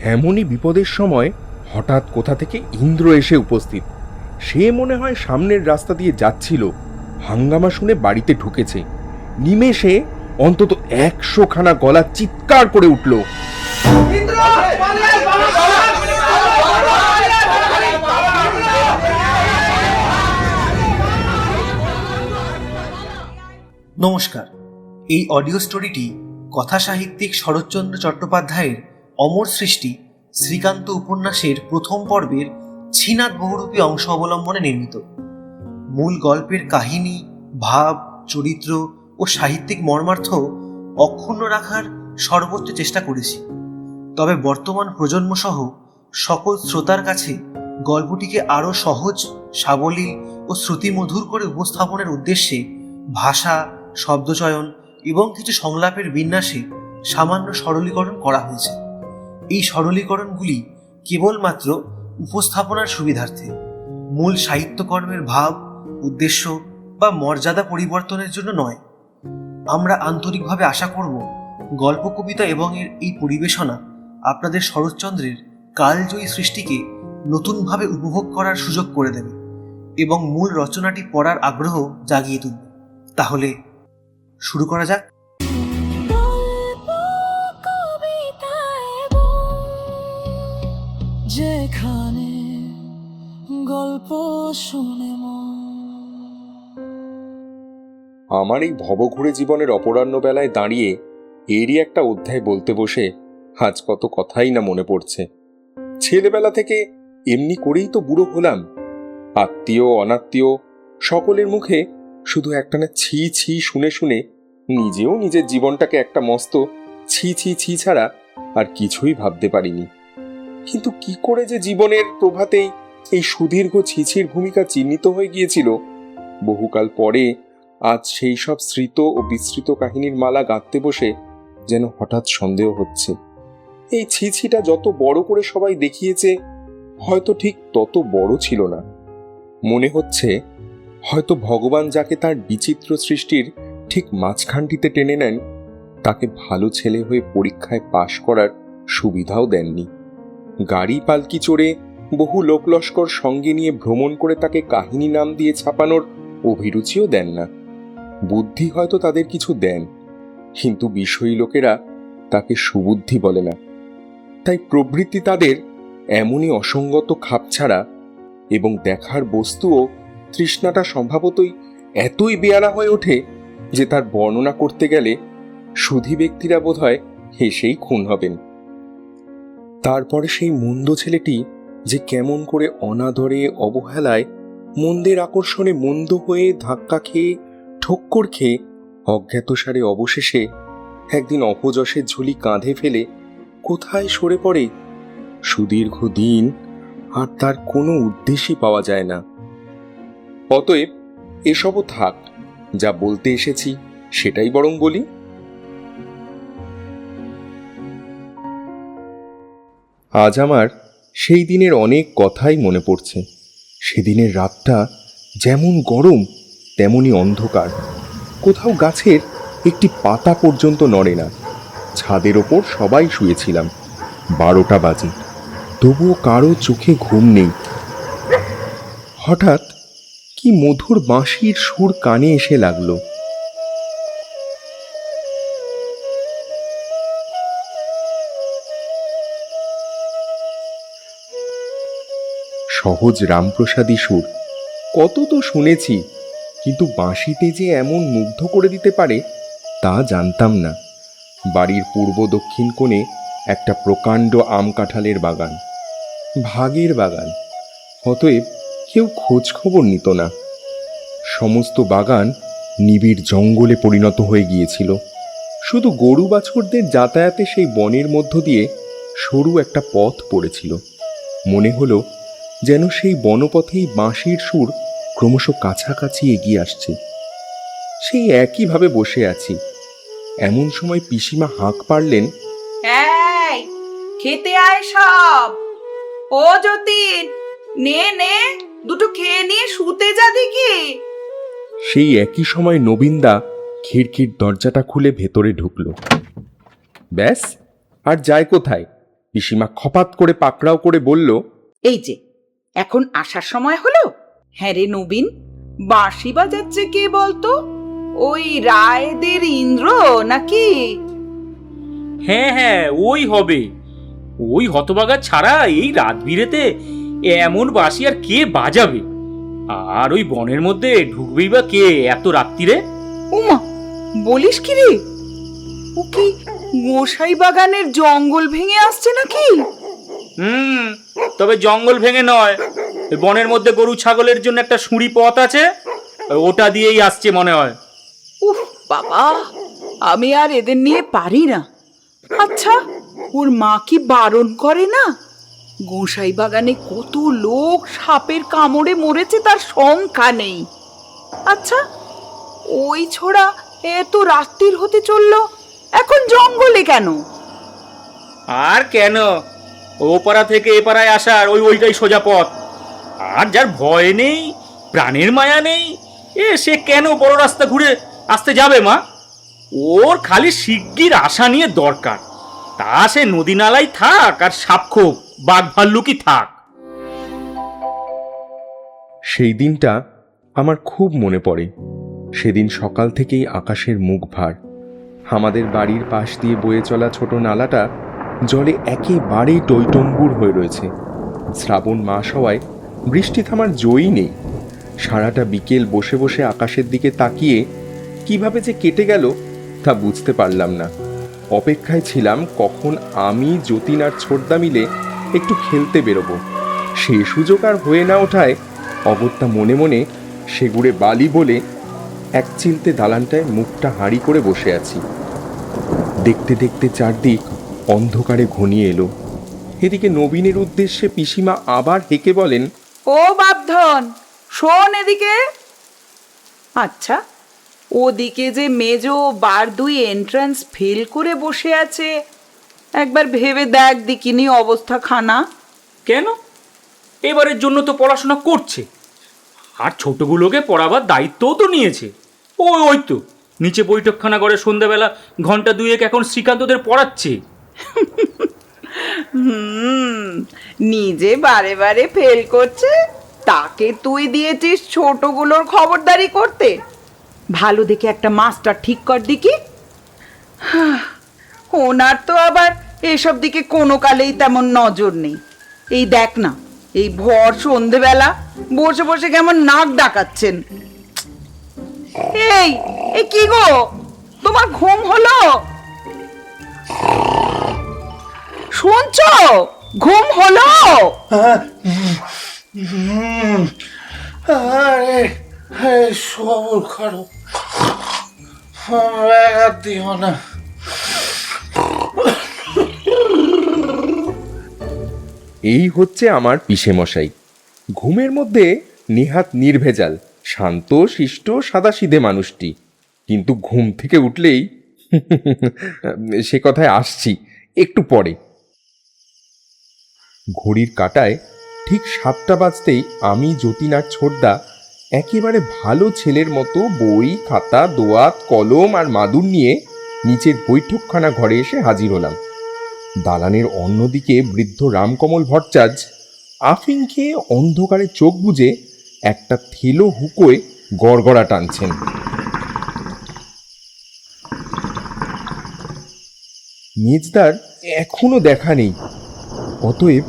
এমনই বিপদের সময় হঠাৎ কোথা থেকে ইন্দ্র এসে উপস্থিত। সে মনে হয় সামনের রাস্তা দিয়ে যাচ্ছিল, হাঙ্গামা শুনে বাড়িতে ঢুকেছে। নিমেষে অন্তত 100খানা গলা চিৎকার করে উঠল। নমস্কার, এই অডিও স্টোরিটি কথা সাহিত্যিক শরৎচন্দ্র চট্টোপাধ্যায়ের অমর সৃষ্টি শ্রীকান্ত উপন্যাসের প্রথম পর্বের ছিনাদ বহুরূপী অংশ অবলম্বনে নির্মিত। মূল গল্পের কাহিনী, ভাব, চরিত্র ও সাহিত্যিক মর্মার্থ অক্ষুণ্ণ রাখার সর্বোচ্চ চেষ্টা করেছি। তবে বর্তমান প্রজন্মসহ সকল শ্রোতার কাছে গল্পটিকে আরও সহজ, সাবলীল ও শ্রুতিমধুর করে উপস্থাপনের উদ্দেশ্যে ভাষা, শব্দচয়ন এবং কিছু সংলাপের বিন্যাসে সামান্য সরলীকরণ করা হয়েছে। এই সরলীকরণগুলি কেবলমাত্র উপস্থাপনার সুবিধার্থে, মূল সাহিত্যকর্মের ভাব, উদ্দেশ্য বা মর্যাদা পরিবর্তনের জন্য নয়। আমরা আন্তরিকভাবে আশা করব গল্প, কবিতা এবং এর এই পরিবেশনা আপনাদের শরৎচন্দ্রের কালজয়ী সৃষ্টিকে নতুনভাবে উপভোগ করার সুযোগ করে দেবে এবং মূল রচনাটি পড়ার আগ্রহ জাগিয়ে তুলবে। তাহলে শুরু করা যাক। যেখানে গল্প শুনে আমার এই ভবঘুরে জীবনের অপরাহ্ন বেলায় দাঁড়িয়ে এরই একটা অধ্যায় বলতে বসে আজ কত কথাই না মনে পড়ছে। ছেলেবেলা থেকে এমনি করেই তো বুড়ো হলাম। আত্মীয় অনাত্মীয় সকলের মুখে শুধু একটানা ছি ছি শুনে শুনে নিজেও নিজের জীবনটাকে একটা মস্ত ছি ছি ছি ছাড়া আর কিছুই ভাবতে পারিনি। কিন্তু কি করে যে জীবনের প্রভাতেই এই সুদীর্ঘ ছিছির ভূমিকা চিহ্নিত হয়ে গিয়েছিল, বহুকাল পরে আজ সেই সব স্মৃত ও বিস্মৃত কাহিনীর মালা গাঁথতে বসে যেন হঠাৎ সন্দেহ হচ্ছে, এই ছিছিটা যত বড় করে সবাই দেখিয়েছে হয়তো ঠিক তত বড় ছিল না। মনে হচ্ছে হয়তো ভগবান যাকে তার বিচিত্র সৃষ্টির ঠিক মাঝখানটিতে টেনে নেন, তাকে ভালো ছেলে হয়ে পরীক্ষায় পাশ করার সুবিধাও দেননি। গাড়ি পালকি চড়ে বহু লোকলস্কর সঙ্গে নিয়ে ভ্রমণ করে তাকে কাহিনী নাম দিয়ে ছাপানোর অভিরুচিও দেন না। বুদ্ধি হয়তো তাদের কিছু দেন, কিন্তু বিষয়ী লোকেরা তাকে সুবুদ্ধি বলে না। তাই প্রবৃত্তি তাদের এমনই অসঙ্গত খাপছাড়া এবং দেখার বস্তুও তৃষ্ণাটা স্বভাবতই এতই বেয়ারা হয়ে ওঠে যে তার বর্ণনা করতে গেলে সুধী ব্যক্তিরা বোধহয় হেসেই খুন হবেন। তারপরে সেই মন্দ ছেলেটি যে কেমন করে অনাদরে, অবহেলায়, মন্দের আকর্ষণে মন্দ হয়ে ধাক্কা খেয়ে, ঠক্কর খেয়ে অজ্ঞাতসারে অবশেষে একদিন অপযশের ঝুলি কাঁধে ফেলে কোথায় সরে পড়ে, সুদীর্ঘ দিন আর তার কোনো উদ্দেশ্যই পাওয়া যায় না। অতএব এসবও থাক, যা বলতে এসেছি সেটাই বরং বলি। আজ আমার সেই দিনের অনেক কথাই মনে পড়ছে। সেদিনের রাতটা যেমন গরম তেমনি অন্ধকার। কোথাও গাছের একটি পাতা পর্যন্ত নড়ে না। ছাদের ওপর সবাই শুয়েছিলাম। 12টা বাজে, তবুও কারো চোখে ঘুম নেই। হঠাৎ কি মধুর বাঁশির সুর কানে এসে লাগলো। সহজ রামপ্রসাদী সুর, কত তো শুনেছি, কিন্তু বাঁশিতে যে এমন মুগ্ধ করে দিতে পারে তা জানতাম না। বাড়ির পূর্ব দক্ষিণ কোণে একটা প্রকাণ্ড আম কাঁঠালের বাগান, ভাগের বাগান। অতএব কেউ খোঁজ খবর নিত না। সমস্ত বাগান নিবিড় জঙ্গলে পরিণত হয়ে গিয়েছিল। শুধু গরু বাছুরদের যাতায়াতে সেই বনের মধ্য দিয়ে সরু একটা পথ পড়েছিল। মনে হলো যেন সেই বনপথেই বাঁশির সুর ক্রমশ কাছাকাছি এগিয়ে আসছে। সেই একইভাবে বসে আছি, এমন সময় পিসিমা হাঁক পারলেন, এই খেতে আয় সব। ও যতীন, নে নে, দুটো খেয়ে নিয়ে শুতে যা দেখি। সেই একই সময় নবীনদা খিড়কির দরজাটা খুলে ভেতরে ঢুকল। ব্যাস, আর যায় কোথায়? পিসিমা খপাত করে পাকড়াও করে বলল, এই যে এখন আসার সময় হলো। হ্যাঁ রে নবীন, বাঁশি বাজাচ্ছে কে বলতো? ওই রায়দের ইন্দ্র নাকি? হ্যাঁ হ্যাঁ, ওই হবে। ওই হতবাগা ছাড়া এই রাত বিরেতে এমন বাঁশি আর কে বাজাবে? আর ওই বনের মধ্যে ঢুকবেই বা কে এত রাত্রিরে? উমা, বলিস কি রে? ও কি গোসাই বাগানের জঙ্গল ভেঙে আসছে নাকি? তবে জঙ্গল ভেঙে নয়, ওই বনের মধ্যে গরু ছাগলের জন্য একটা সুঁড়ি পথ আছে, ওটা দিয়েই আসছে মনে হয়। উফ বাবা, আমি আর এদের নিয়ে পারি না। আচ্ছা, ওর মা কি বারণ করে না? গোসাই বাগানে কত লোক সাপের কামড়ে মরেছে তার সংখ্যা নেই। আচ্ছা, ওই ছোড়া এত রাত্রির হতে চললো, এখন জঙ্গলে কেন? আর কেন, ওপাড়া থেকে এপাড়ায় আসার ওইটাই সোজা পথ। আর যার ভয় নেই, প্রাণের মায়া নেই, সে কেন বড় রাস্তা ঘুরে আসতে যাবে মা? ওর খালি শিগগির আশা নিয়ে দরকার। তা সে নদী নালাই থাক আর সাপখোপ বাঘ ভাল্লুকি থাক। সেই দিনটা আমার খুব মনে পড়ে। সেদিন সকাল থেকেই আকাশের মুখ ভার। আমাদের বাড়ির পাশ দিয়ে বয়ে চলা ছোট নালাটা জলে একেবারেই টইটম্বুর হয়ে রয়েছে। শ্রাবণ মাস হওয়ায় বৃষ্টি থামার জয়ই নেই। সারাটা বিকেল বসে বসে আকাশের দিকে তাকিয়ে কিভাবে যে কেটে গেল তা বুঝতে পারলাম না। অপেক্ষায় ছিলাম কখন আমি, যতীন আর ছোটদা মিলে একটু খেলতে বেরোবো। সে সুযোগ আর হয়ে না ওঠায় অগত্যা মনে মনে সেগুড়ে বালি বলে এক চিলতে দালানটায় মুখটা হাঁড়ি করে বসে আছি। দেখতে দেখতে চারদিক অন্ধকারে ঘনিয়ে এলো। এদিকে নবীনের উদ্দেশ্যে পিসিমা আবার হেঁকে বলেন, ও বাপধন, শোন এদিকে। আচ্ছা, ওদিকে যে মেজো বার দুই এন্ট্রান্স ফেল করে বসে আছে, একবার ভেবে দেখ দিকিনি অবস্থা খানা। কেন? এবারের জন্য তো পড়াশোনা করছে, আর ছোটগুলোকে পড়াবার দায়িত্বও তো নিয়েছে। ওই তো নিচে বৈঠকখানা করে সন্ধ্যাবেলা ঘন্টা দুয়েক এখন শ্রীকান্তদের পড়াচ্ছে। নিজে বারে বারে ফেল করছে, তাকে তুই দিয়েছিস ছোটগুলোর খবরদারি করতে? ভালো দেখে একটা মাস্টার ঠিক কর দিকি। ওনার তো আবার এসব দিকে কোনো কালেই তেমন নজর নেই। এই দেখ না, এই ভর সন্ধেবেলা বসে বসে কেমন নাক ডাকাচ্ছেন। এই এই কি গো, তোমার ঘুম হলো? শুনছো, ঘুম হলো? আরে সবর করো, দিও না। এই হচ্ছে আমার পিসেমশাই। ঘুমের মধ্যে নেহাত নির্ভেজাল, শান্ত শিষ্ট সাদাসিধে মানুষটি, কিন্তু ঘুম থেকে উঠলেই সে কথায় আসছি একটু পরে। ঘড়ির কাঁটায় ঠিক 7টা বাজতেই আমি, যতীন আর ছোটদা একেবারে ভালো ছেলের মতো বই খাতা দোয়াত কলম আর মাদুর নিয়ে নিচের বৈঠকখানা ঘরে এসে হাজির হলাম। দালানের অন্যদিকে বৃদ্ধ রামকমল ভট্টাচার্য আফিং খেয়ে অন্ধকারে চোখ বুজে একটা থেলো হুকোয় গড়গড়া টানছেন। মেজদার এখনো দেখা নেই। অতএব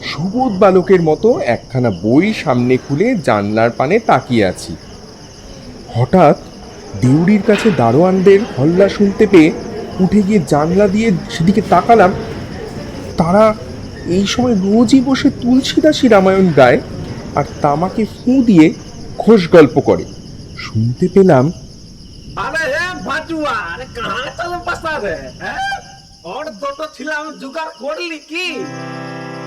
সুবোধ বালকের মতো একখানা বই সামনে খুলে জানলার পানে তাকিয়ে আছি। হঠাৎ দেউড়ির কাছে দারোয়ানদের হল্লা শুনতে পেয়ে উঠে গিয়ে জানলা দিয়ে সেদিকে তাকালাম। তারা এই সময় রোজই বসে তুলসীদাসী রামায়ণ গায় আর তামাকে ফুঁ দিয়ে খোশ গল্প করে। শুনতে পেলাম, আরে ভাটুয়া, আরে কাহা চলে বসা রে? और तो छिलाम जुगाड़ कर ली की?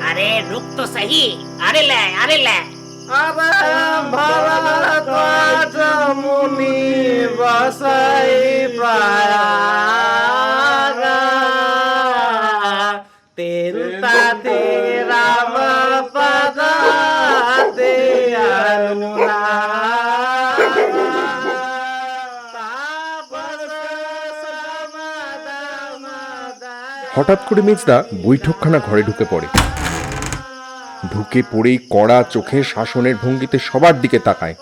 अरे रुक तो सही। अरे ले अरे भारत मुनि बसाई पाया तेरुता तेरा पदा ते अनुना। হঠাৎ করে মেজদা বৈঠকখানা ঘরে ঢুকে পড়ে। ঢুকে পড়েই কড়া চোখে শাসনের ভঙ্গিতে সবার দিকে তাকায়।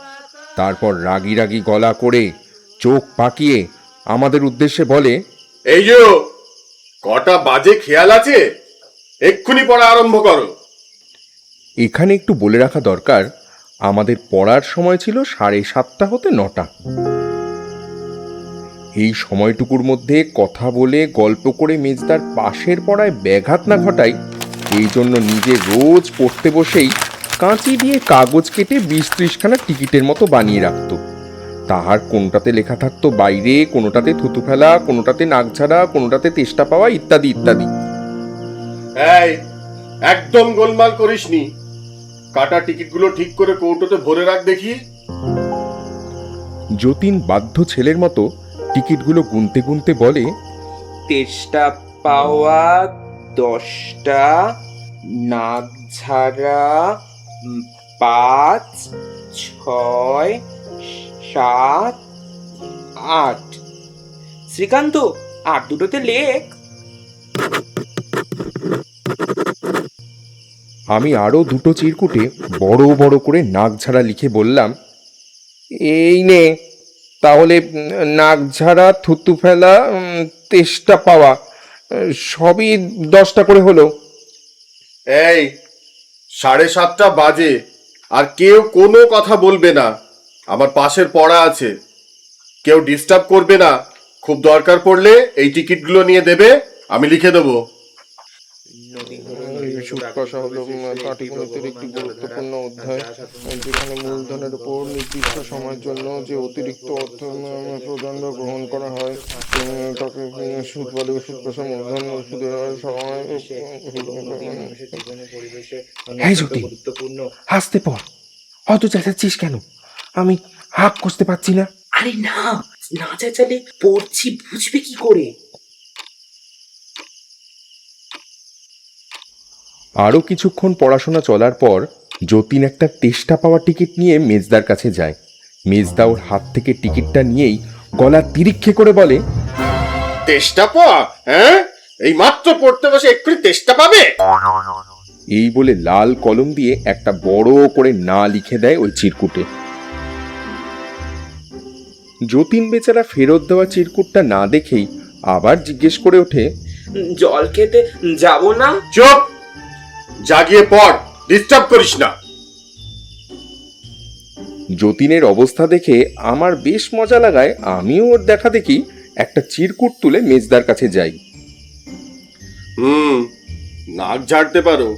তারপর রাগী রাগী গলা করে চোখ পাকিয়ে আমাদের উদ্দেশ্যে বলে, এই যে কটা বাজে খেয়াল আছে? এক্ষুনি পড়া আরম্ভ করো। এখানে একটু বলে রাখা দরকার, আমাদের পড়ার সময় ছিল 7:30 হতে 9টা। এই সময়টুকুর মধ্যে কথা বলে গল্প করে মেজদার পাশের পড়ায় ব্যাঘাত না ঘটায়, এই জন্য নিজে রোজ পড়তে বসেই কাঁচি দিয়ে কাগজ কেটে 20-30খানা টিকিটের মতো বানিয়ে রাখত। তাহার কোনোটাতে লেখা থাকতো বাইরে, কোনোটাতে থুতু ফেলা, কোনোটাতে নাক ঝাড়া, কোনোটাতে তেষ্টা পাওয়া, ইত্যাদি ইত্যাদি। এই একদম গোলমাল করিসনি। কাটা টিকিটগুলো ঠিক করে কৌটোতে ভরে রাখ দেখি। যতীন বাধ্য ছেলের মতো টিকিটগুলো গুনতে গুনতে বলে, তেষ্টা পাওয়া 10টা, নাক ঝাড়া 5, 6, 7, 8। শ্রীকান্ত, আর দুটোতে লেখ। আমি আরো দুটো চিরকুটে বড় বড় করে নাক ঝাড়া লিখে বললাম, এই নে তাহলে নাক ঝাড়া, থুতু ফেলা, তেষ্টা পাওয়া সবই 10টা করে হলো। এই 7:30 বাজে, আর কেউ কোনো কথা বলবে না। আমার পাশের পড়া আছে, কেউ ডিস্টার্ব করবে না। খুব দরকার পড়লে এই টিকিটগুলো নিয়ে দেবে, আমি লিখে দেবো। সুদ কষা হলো পাটিগণিতের একটি গুরুত্বপূর্ণ অধ্যায়, যেখানে মূলধনের উপর নির্দিষ্ট সময়ের জন্য যে অতিরিক্ত অর্থ প্রদান বা গ্রহণ করা হয় তাকে সুদ বলে। সুদ কষা মূলধন সুদের সময়। হাসতে পর, অত চেঁচাচ্ছিস কেন? আমি হাঁক কষতে পারছি না। আরে না, না চেঁচালে পড়ছি বুঝবে কি করে? আরও কিছুক্ষণ পড়াশোনা চলার পর যতীন একটা তেষ্টা পাওয়া টিকিট নিয়ে মেজদার কাছে যায়। মেজদা ওর হাত থেকে টিকিটটা নিয়েই গলা তিরিক্ষে করে বলে, তেষ্টা পাওয়া? হ্যাঁ, এই মাত্র পড়তে বসে এক্ষুনি তেষ্টা পাবে? এই বলে লাল কলম দিয়ে একটা বড় করে না লিখে দেয় ওই চিরকুটে। যতীন বেচারা ফেরত দেওয়া চিরকুটটা না দেখেই আবার জিজ্ঞেস করে ওঠে, জল খেতে যাব না? চুপ, জাগিয়ে পড়, ডিস্টার্ব করিস না। যতীনের অবস্থা দেখে আমার বেশ মজা লাগায় আমিও ওর দেখা দেখি একটা চিরকুট তুলে মেজদার কাছে যাই। নাক ঝাড়তে পারো।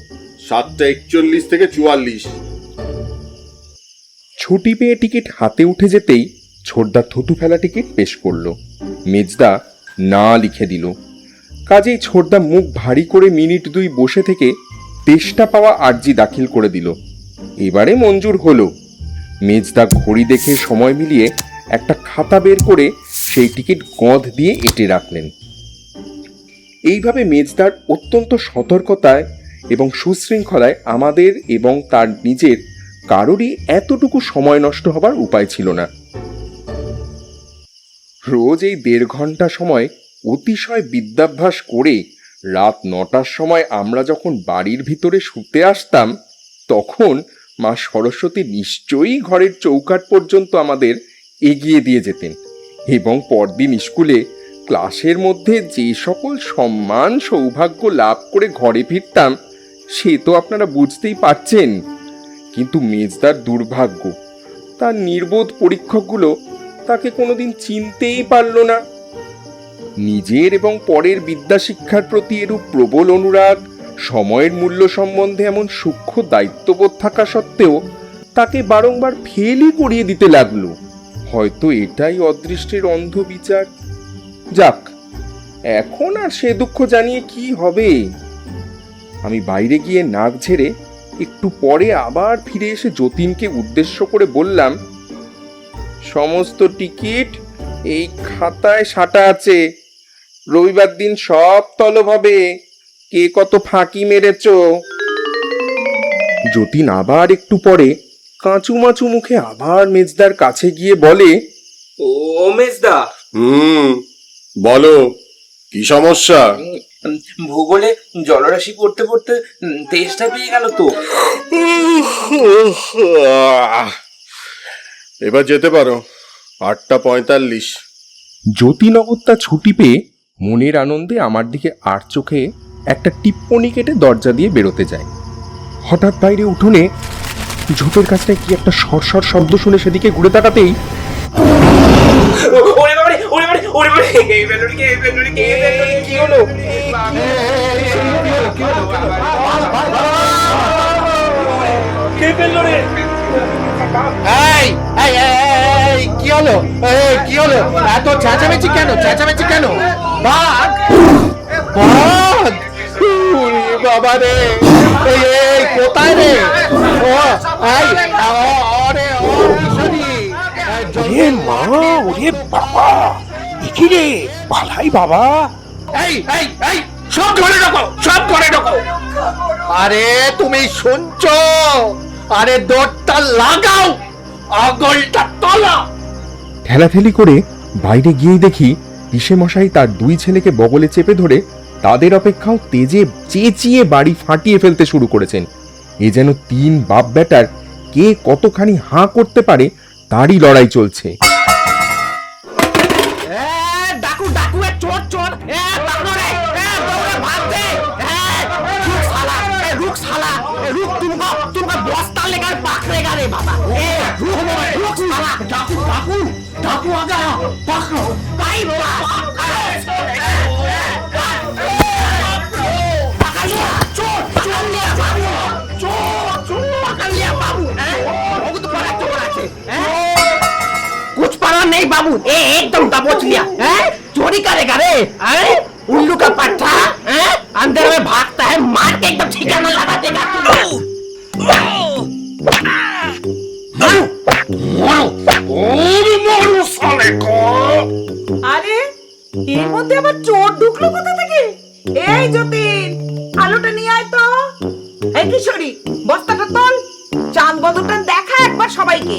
7:41 থেকে 44। ছুটি পেয়ে টিকিট হাতে উঠে যেতেই ছোটদা থুতু ফেলা টিকিট পেশ করলো। মেজদা না লিখে দিল। কাজেই ছোটদা মুখ ভারী করে মিনিট 2 বসে থেকে তেষ্টা পাওয়া আর্জি দাখিল করে দিল। এবারে মঞ্জুর হলো। মেজদা ঘড়ি দেখে সময় মিলিয়ে একটা খাতা বের করে সেই টিকিট গঁদ দিয়ে এঁটে রাখলেন। এইভাবে মেজদার অত্যন্ত সতর্কতায় এবং সুশৃঙ্খলায় আমাদের এবং তার নিজের কারোরই এতটুকু সময় নষ্ট হবার উপায় ছিল না। রোজ এই 1.5 ঘন্টা সময় অতিশয় বিদ্যাভ্যাস করে রাত 9টার সময় আমরা যখন বাড়ির ভিতরে শুতে আসতাম, তখন মা সরস্বতী নিশ্চয়ই ঘরের চৌকাঠ পর্যন্ত আমাদের এগিয়ে দিয়ে যেতেন এবং পরদিন স্কুলে ক্লাসের মধ্যে যে সকল সম্মান সৌভাগ্য লাভ করে ঘরে ফিরতাম সে তো আপনারা বুঝতেই পারছেন। কিন্তু মেজদার দুর্ভাগ্য, তার নির্বোধ পরীক্ষকগুলো তাকে কোনোদিন চিনতেই পারল না। নিজের এবং পরের বিদ্যা শিক্ষার প্রতি এরূপ প্রবল অনুরাগ, সময়ের মূল্য সম্বন্ধে এমন সূক্ষ্ম দায়িত্ববোধ থাকা সত্ত্বেও তাকে বারংবার ফেলই করিয়ে দিতে লাগলো। হয়তো এটাই অদৃষ্টের অন্ধ বিচার। যাক, এখন আর সে দুঃখ জানিয়ে কি হবে। আমি বাইরে গিয়ে নাক ঝেড়ে একটু পরে আবার ফিরে এসে যতীনকে উদ্দেশ্য করে বললাম, সমস্ত টিকিট এই খাতায় সাঁটা আছে। রবিবার দিন সব তলব হবে, কে কত ফাঁকি মেরেছ। যতীন আবার একটু পরে কাঁচুমাচু মুখে আবার মেজদার কাছে গিয়ে বলে, ও মেজদা, বলো, কি সমস্যা? ভূগোলে জলরাশি পড়তে পড়তে তেষ্টা পেয়ে গেল তো। এবার যেতে পারো, 8:45। জ্যোতিনগরটা ছুটি পেয়ে মনের আনন্দে আমার দিকে আর চোখে একটা টিপ্পনি কেটে দরজা দিয়ে বেরোতে যায়। হঠাৎ বাইরে উঠোনে ঝোপের কাছটায় কি একটা সরসর শব্দ শুনে সেদিকে ঘুরে তাকাতেই ওরে বাবারে, ওরে বাবারে, ওরে বাবারে, কে ফেললো রে, কে ফেললো রে, কে ফেললো রে, কি হলো? কে ফেললো রে? কি হলো? কি হলো? এত চেঁচামেচি কেন? চেঁচামেচি কেন? বাঘ! বাঘ! ওরে বাবা রে! এই কোথায় রে? ও এই ওরে ও কিশোরী! ওরে মা, ওরে বাবা, দেখি রে ভালাই বাবা। এই সব ঘরে ঢোকো, সব ঘরে ঢোকো। আরে তুমি শুনছো? আরে দরটা লাগাও, আগলটা তোলো। ঠেলাঠেলি করে বাইরে গিয়েই দেখি পিসে মশাই তার 2 ছেলেকে বগলে চেপে ধরে তাদের অপেক্ষাও তেজে চেঁচিয়ে বাড়ি ফাটিয়ে ফেলতে শুরু করেছেন। এ যেন 3 বাপ বেটার কে কতখানি হাঁ করতে পারে তারই লড়াই চলছে। ডাকু ডাকু এ চোর চোর এ ডাকু রে এ দৌড়ে ভাগ দে রুক সালা রুক तुमको बस्ता लेकर पकड़ेगा रे बाबा ए रुक साला डाकू डाकू डाकू आ गया पकड़ो भाई पकड़ लिया चोर चोर लिया बाबू चोर पकड़ लिया बाबू बहुत बड़ा चोर है कुछ पड़ा नहीं बाबू ए एकदम दबोच लिया चोरी करेगा रे उल्लू का पट्टा अंदर में भागता है मार के एकदम ठिकाना लगा देगा আরে এর মধ্যে আবার চোর ঢুকলো কোথা থেকে? এই যতীন, আলোটা নিয়ে আয় তো। এই কিশোরী, বস্তাটা তোল, চাঁদ বদলটা দেখা একবার সবাইকে।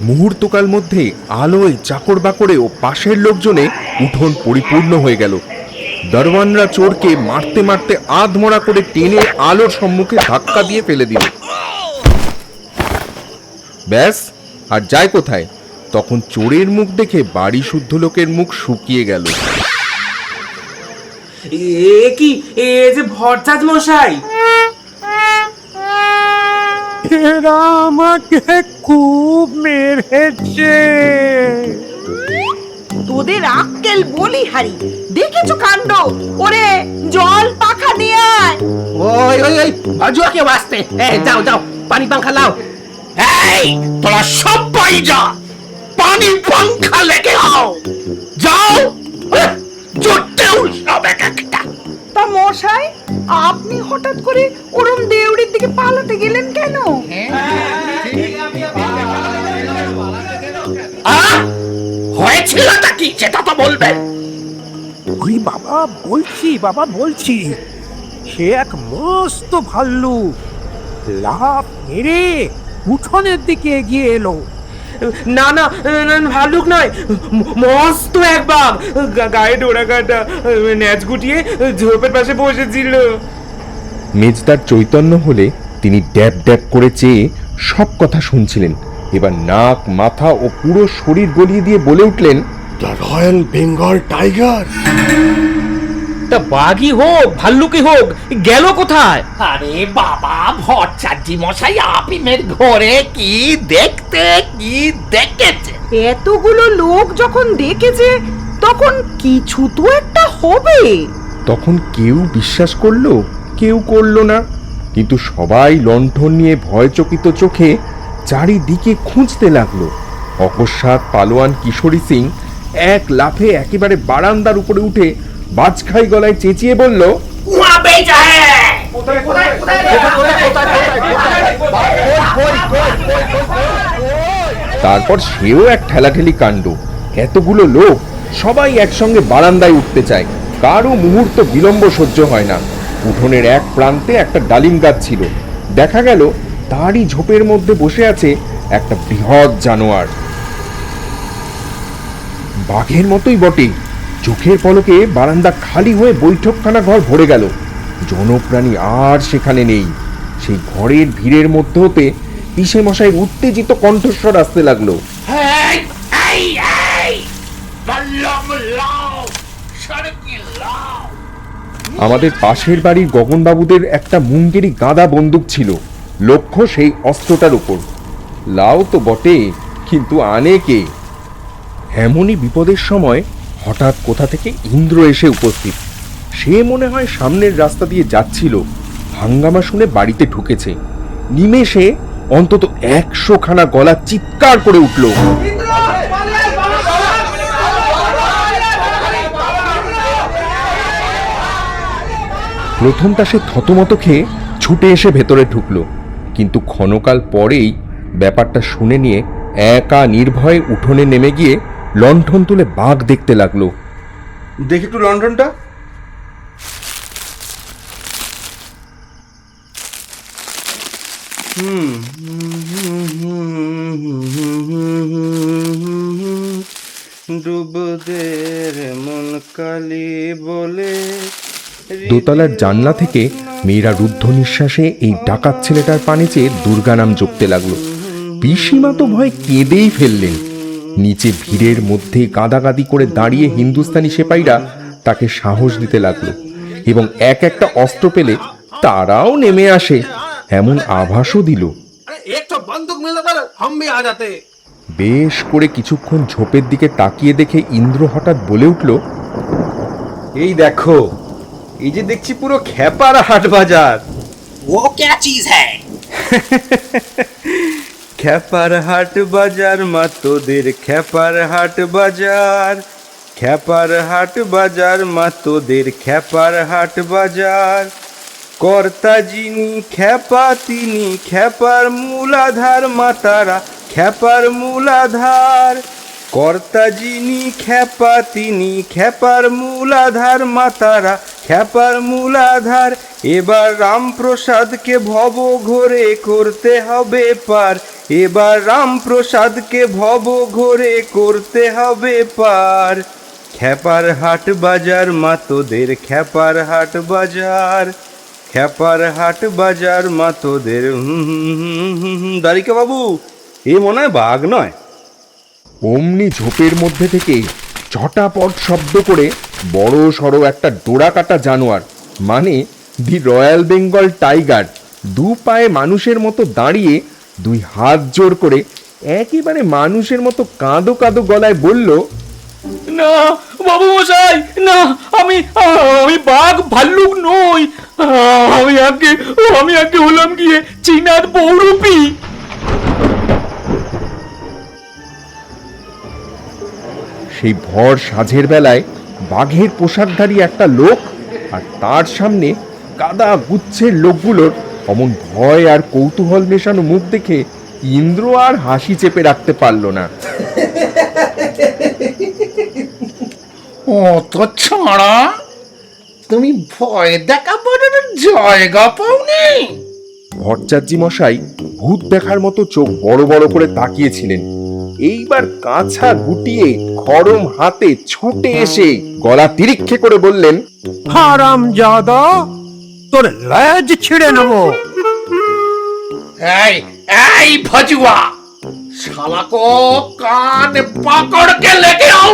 মুহূর্তকাল মধ্যে আলোয় চাকর বাকরে ও পাশের লোকজনে উঠোন পরিপূর্ণ হয়ে গেল। দরওয়ানরা চোরকে মারতে মারতে আধমরা করে টেনে আলোর সম্মুখে ধাক্কা দিয়ে ফেলে দিল। ব্যাস, আর যায় কোথায়? তখন চোরের মুখ দেখে বাড়ি শুদ্ধ লোকের মুখ শুকিয়ে গেল। এ কি, এ যে ভরচাঁদ মশাই! এরা আমাকে খুব মেরেছে। তোদের আক্কেল বলি হারি, দেখেছো কাণ্ড? ওরে জল পাখা নিয়ে আয়। ओए ओए ओए बाजुआ के वास्ते जाओ जाओ पानी पंखा लाओ थोड़ा सब पाई जा पानी पंखा लेके आओ जाओ जुट्टे सब एक একটা তা মশাই, আপনি হঠাৎ করে ওরম দেউড়ির দিকে পালাতে গেলেন কেন? হয়েছিলটা কি সেটা তো বলবেন। ওই বাবা বলছি সে এক মস্ত ভাল্লুক লাফ মেরে উঠোনের দিকে এগিয়ে এলো। না না ভালুক নয়, মস্ত এক বাঘ, গায়ে ডোরা কাটা, ন্যাচ গুটিয়ে ঝোপের পাশে বসেছিল। মেজদার চৈতন্য হলে তিনি ড্যাব ড্যাব করে চেয়ে সব কথা শুনছিলেন। এবার নাক, মাথা ও পুরো শরীর গলিয়ে দিয়ে বলে উঠলেন, দ্য রয়্যাল বেঙ্গল টাইগার। তা বাঘই হোক ভাল্লুকই হোক, গেল কোথায়? আরে বাবা ভট্টাচার্য মশাই আপিমের ঘরে কি দেখতে কি দেখেছে? এতগুলো লোক যখন দেখেছে তখন কিছু তো একটা হবে। তখন কেউ বিশ্বাস করলো, কেউ করলো না, কিন্তু সবাই লণ্ঠন নিয়ে ভয়চকিত চোখে চারিদিকে খুঁজতে লাগলো। অকস্মাৎ পালোয়ান কিশোরী সিং এক লাফে একেবারে বারান্দার উপরে উঠে বাজখাই গলায় চেঁচিয়ে বলল, তারপর সেও এক ঠেলাঠেলি কাণ্ড। এতগুলো লোক সবাই একসঙ্গে বারান্দায় উঠতে চায়, কারও মুহূর্ত বিলম্ব সহ্য হয় না। উঠোনের এক প্রান্তে একটা ডালিম গাছ ছিল। দেখা গেল তারই ঝোপের মধ্যে বসে আছে একটা বৃহৎ জানোয়ার। বাঘের মতোই বটে, চোখের পলকে বারান্দা খালি হয়ে বৈঠকখানা ঘর ভরে গেল। জনপ্রাণী আর সেখানে নেই। সেই ঘরের ভিড়ের মধ্যে হতে পিসে মশাইয়ের উত্তেজিত কণ্ঠস্বর আসতে লাগলো। আমাদের পাশের বাড়ির গগনবাবুদের একটা মুঙ্গেরি গাদা বন্দুক ছিল, লক্ষ্য সেই অস্ত্রটার উপর। লাউ তো বটে, কিন্তু আনে কে? এমনই বিপদের সময় হঠাৎ কোথা থেকে ইন্দ্র এসে উপস্থিত। সে মনে হয় সামনের রাস্তা দিয়ে যাচ্ছিল, হাঙ্গামা শুনে বাড়িতে ঢুকেছে। নিমেষে অন্তত 100 খানা গলা চিৎকার করে উঠল। প্রথমটা সে থতমত খেয়ে ছুটে এসে ভেতরে ঢুকলো, কিন্তু ক্ষণকাল পরেই ব্যাপারটা শুনে নিয়ে একা নির্ভয়ে উঠোনে নেমে গিয়ে লণ্ঠন তুলে বাঘ দেখতে লাগলো। দেখি একটু লণ্ঠনটা। ডুবদের মন কালি বলে। দোতলার জানলা থেকে মেয়েরা রুদ্ধ নিঃশ্বাসে এই ডাকাত ছেলেটার পানে চেয়ে দুর্গা নাম জপতে লাগলো। পিসিমা তো ভয় কেঁদেই ফেললেন। নিচে ভিড়ের মধ্যে গাদাগাদি করে দাঁড়িয়ে হিন্দুস্তানি সেপাইরা তাকে সাহস দিতে লাগলো এবং এক একটা অস্ত্র পেলে তারাও নেমে আসে এমন আভাসও দিল। বেশ করে কিছুক্ষণ ঝোপের দিকে তাকিয়ে দেখে ইন্দ্র হঠাৎ বলে উঠল, এই দেখো, এই যে দেখছি পুরো খেপার হাট বাজার। वो क्या चीज है? খেপার হাট বাজার মা তোদের, খেপার হাট বাজার, খেপার হাট বাজার মা তোদের, খেপার হাট বাজার। কর্তা যিনি খেপা তিনি, খেপার মূলাধার মাতারা, খেপার মূলাধার। কর্তা যিনি খেপা তিনি, খেপার মূলাধার মাতারা, খেপার মূলাধার। এবার রামপ্রসাদকে ভব ঘোরে করতে হবে পার, এবার রামপ্রসাদকে ভব ঘোরে করতে হবে পার। খেপার হাট বাজার মা তোদের, খেপার হাট বাজার, খেপার হাট বাজার মা তোদের। দারিকা বাবু, এ মনে হয় বাঘ নয়। অমনি ঝোপের মধ্যে থেকে চটাপট শব্দ করে বড় সড়ো একটা ডোরা কাটা জানোয়ার, মানে দি রয়্যাল বেঙ্গল টাইগার, দু পায়ে মানুষের মতো দাঁড়িয়ে দুই হাত জোর করে একেবারে মানুষের মতো কাঁদো কাঁদো গলায় বলল, না বাবু মশাই, না, আমি বাঘ ভাল্লুক নই। আমি আগে হলাম গিয়ে চীনার বহুরূপী। সেই ভর সাঁঝের বেলায় বাঘের পোশাকধারী একটা লোক আর তার সামনে কাদা গুচ্ছের লোকগুলোর অমন ভয় আর কৌতূহল মেশানো মুখ দেখে ইন্দ্র আর হাসি চেপে রাখতে পারল না। ও তো ছাড়া, তুমি ভয় দেখাবার জায়গা পাওনি। ভট্টাচার্য মশাই ভূত দেখার মতো চোখ বড় বড় করে তাকিয়েছিলেন। এইবার কাঁচা গুটিয়ে খড়ম হাতে ছুটে এসে গলা তিরিক্ষে করে বললেন, হারামজাদা, তোর লেজ ছিঁড়ে নেব। এই এই ভজুয়া, শালা को कान पकड़ के लेके आओ।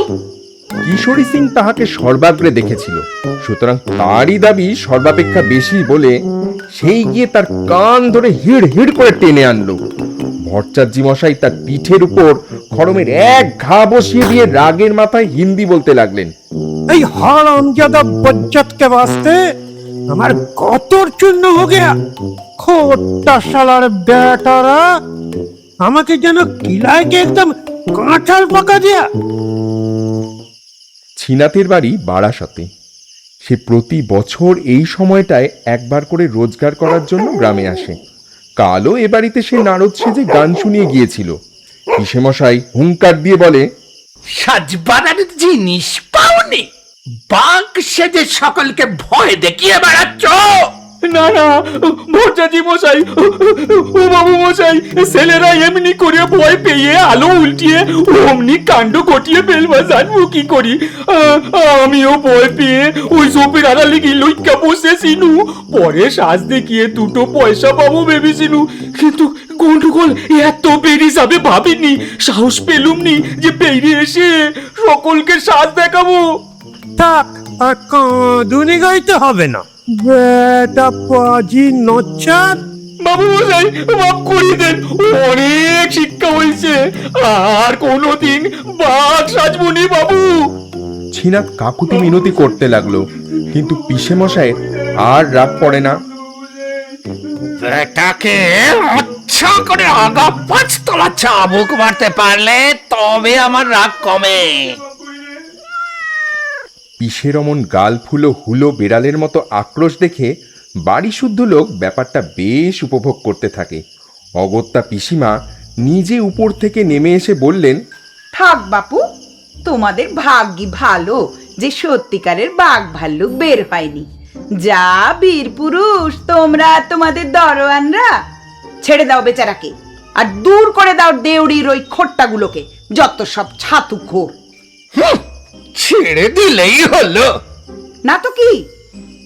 কিশোরী সিং তাহাকে সর্বাগ্রে দেখেছিল, সুতরাং তারই দাবি সর্বাপেক্ষা বেশি বলে সেই গিয়ে তার কান ধরে হিড় হিড় করে টেনে আনলো। ভট্টাচার্য মশাই তার পিঠের উপর খড়মের এক ঘা বসিয়ে দিয়ে রাগের মাথায় হিন্দি বলতে লাগলেন, এই হারামজাদা বজ্জত के वास्ते আমার কতর চূর্ণ হয়ে গয়া। খোটা শালার বেটারা আমাকে যেন কিলাকে একদম কাঁঠাল পাকা দিয়া। ছিনাতের বাড়ি বারাসাতে। সে প্রতি বছর এই সময়টায় একবার করে রোজগার করার জন্য গ্রামে আসে। কালও এ বাড়িতে সে নারদ সেজে গান শুনিয়ে গিয়েছিল। পিসেমশাই হুঙ্কার দিয়ে বলে, সাজবাড়ার জিনিস পাওনি? বাঘ সেজে সকলকে ভয় দেখিয়ে বেড়াচ্ছ। না না, ভট্টাচার্য মশাই, ও বাবু মশাই, ছেলেরা এমনি করে ভয় পেয়ে আলো উল্টিয়ে অমনি কাণ্ড ঘটিয়ে ফেলবা, জানবো কি করি। আমিও ভয় পেয়ে ওই সোপের আড়ালে গিয়ে লইকা বসেছিনু, পরে সাজ দেখিয়ে দুটো পয়সা পাবো ভেবেছিনু, কিন্তু গন্ডগোল এত বেড়ে যাবে ভাবিনি, সাহস পেলুমনি যে বেরিয়ে এসে সকলকে সাজ দেখাবো। থাক, আর কাঁদুনি গাইতে হবে না, বেটা পাজি নচ্ছার। বাবু মশাই, মাফ করে দেন, অনেক শিক্ষা হয়েছে, আর কোনোদিন বাঘ সাজবনি বাবু। ছিনাদ কাকুতি মিনতি করতে লাগলো, কিন্তু পিসে মশাইয়ের আর রাগ পড়ে না। বেটাকে আচ্ছা করে আগা 5 তলা চাবুক মারতে পারলে তবে আমার রাগ কমে। পিসের অমন গাল ফুলো হুলো বেড়ালের মতো আক্রোশ দেখে বাড়ি শুদ্ধ লোক ব্যাপারটা বেশ উপভোগ করতে থাকে। অগত্যা পিসিমা নিজে উপর থেকে নেমে এসে বললেন, থাক বাপু, তোমাদের ভাগ্যি ভালো যে সত্যিকারের বাঘ ভাল্লুক বের হয়নি। যা বীর পুরুষ তোমরা, তোমাদের দরওয়ানরা। ছেড়ে দাও বেচারাকে, আর দূর করে দাও দেউড়ির ওই খোট্টাগুলোকে, যত সব ছাতু খোর। ছেড়ে দিলেই হলো। না তো কি,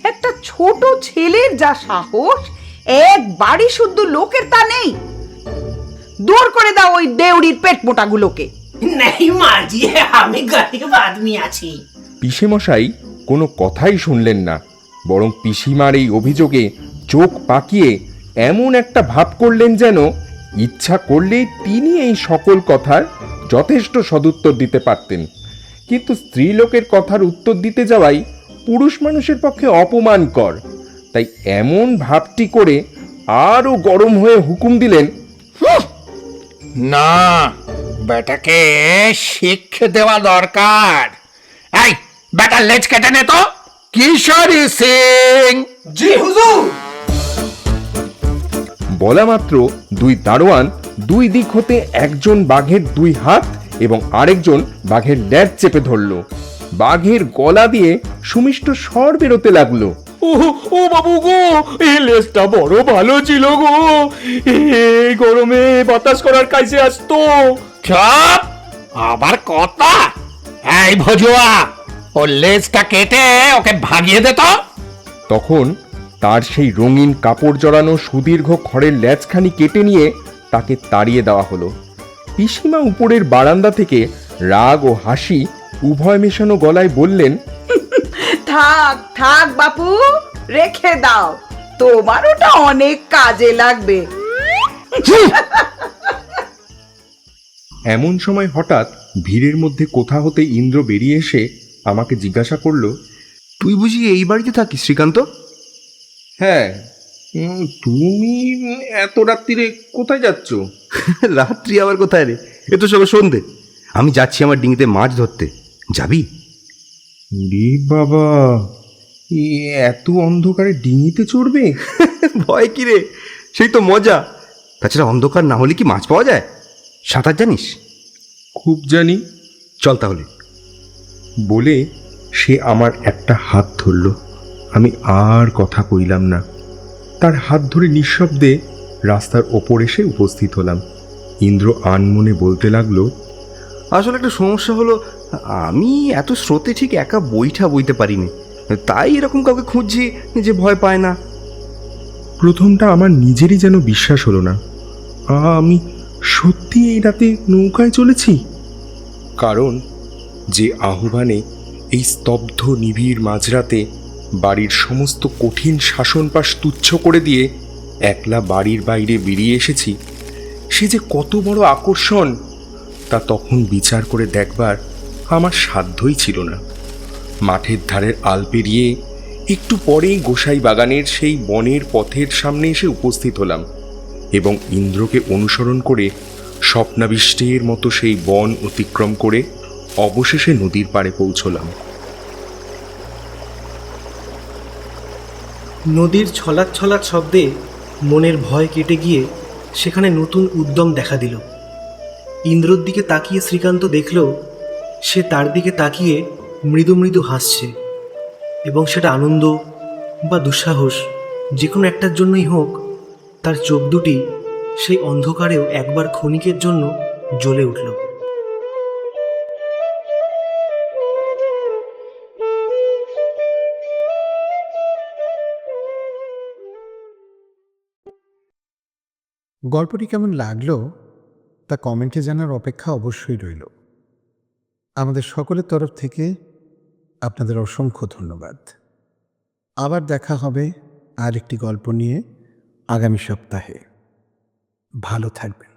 একটা ছোট ছেলের যা সাহস, এক বাড়ি শুদ্ধ লোকের তা নেই। দূর করে দাও ওই দেউড়ির পেট মোটাগুলোকে। नहीं माँ जी, আমি গরিব আদমি আছি। পিসে মশাই কোনো কথাই শুনলেন না, বরং পিসিমার এই অভিযোগে চোখ পাকিয়ে এমন একটা ভাব করলেন যেন ইচ্ছা করলেই তিনি এই সকল কথার যথেষ্ট সদুত্তর দিতে পারতেন, কিন্তু স্ত্রীলোকের কথার উত্তর দিতে যাওয়াই পুরুষ মানুষের পক্ষে অপমানকর। তাই এমন ভাবটি করে আরও গরম হয়ে হুকুম দিলেন, না, বেটাকে শিক্ষা দেওয়া দরকার। এই বেটার লেজ কেটে নে তো। কিশোরী সিং। জি হুজুর। বলা মাত্র দুই দারোয়ান দুই দিক হতে একজন বাঘের 2 হাত এবং আরেকজন বাঘের ল্যাজ চেপে ধরল। বাঘের গলা দিয়ে সুমিষ্ট স্বর বেরোতে লাগলো। ও ও বাবু গো, এই লেজটা বড় ভালো ছিল গো, এই গরমে বাতাস করার কাছে আসতো। চুপ, আবার কথা। এই ভজুয়া, ও লেজটা কেটে ওকে ভাগিয়ে দে তো। তখন তার সেই রঙিন কাপড় জড়ানো সুদীর্ঘ খড়ের ল্যাজখানি কেটে নিয়ে তাকে তাড়িয়ে দেওয়া হলো। পিসিমা উপরের বারান্দা থেকে রাগ ও হাসি উভয় মেশানো গলায় বললেন, থাক থাক বাপু, রেখে দাও, তোমার ওটা অনেক কাজে লাগবে। এমন সময় হঠাৎ ভিড়ের মধ্যে কোথা হতে ইন্দ্র বেরিয়ে এসে আমাকে জিজ্ঞাসা করলো, তুই বুঝি এই বাড়িতে থাকিস শ্রীকান্ত? হ্যাঁ, তুমি এত রাত্রিরে কোথায় যাচ্ছ? রাত্রি আবার কোথায় রে, এ তো সবে সন্ধে। আমি যাচ্ছি আমার ডিঙিতে মাছ ধরতে, যাবি? রে বাবা, এত অন্ধকারে ডিঙিতে চড়বে? ভয় কি রে, সেই তো মজা। তাছাড়া অন্ধকার না হলে কি মাছ পাওয়া যায়? সাঁতার জানিস? খুব জানি। চল তাহলে। বলে সে আমার একটা হাত ধরল। আমি আর কথা কইলাম না, তার হাত ধরে নিঃশব্দে রাস্তার ওপর এসে উপস্থিত হলাম। ইন্দ্র আনমনে বলতে লাগলো, আসলে একটা সমস্যা হলো, আমি এত স্রোতে ঠিক একা বইটা বইতে পারিনি, তাই এরকম কাউকে খুঁজছি যে ভয় পায় না। প্রথমটা আমার নিজেরই যেন বিশ্বাস হলো না, আমি সত্যি এই রাতে নৌকায় চলেছি। কারণ যে আহ্বানে এই স্তব্ধ নিবিড় মাঝরাতে বাড়ির সমস্ত কঠিন শাসনপাশ তুচ্ছ করে দিয়ে একলা বাড়ির বাইরে বেরিয়ে এসেছি, সে যে কত বড় আকর্ষণ তা তখন বিচার করে দেখবার আমার সাধ্যই ছিল না। মাঠের ধারের আল পেরিয়ে একটু পরেই গোসাই বাগানের সেই বনের পথের সামনে এসে উপস্থিত হলাম এবং ইন্দ্রকে অনুসরণ করে স্বপ্নাবিষ্টের মতো সেই বন অতিক্রম করে অবশেষে নদীর পাড়ে পৌঁছলাম। নদীর ছলাৎ ছলাৎ শব্দে মনের ভয় কেটে গিয়ে সেখানে নতুন উদ্যম দেখা দিল। ইন্দ্রর দিকে তাকিয়ে শ্রীকান্ত দেখল সে তার দিকে তাকিয়ে মৃদু মৃদু হাসছে, এবং সেটা আনন্দ বা দুঃসাহস যে কোনো একটার জন্যই হোক তার চোখ দুটি সেই অন্ধকারেও একবার ক্ষণিকের জন্য জ্বলে উঠল। গল্পটি কেমন লাগলো তা কমেন্টে জানার অপেক্ষা অবশ্যই রইল। আমাদের সকলের তরফ থেকে আপনাদের অসংখ্য ধন্যবাদ। আবার দেখা হবে আর একটি গল্প নিয়ে আগামী সপ্তাহে। ভালো থাকবেন।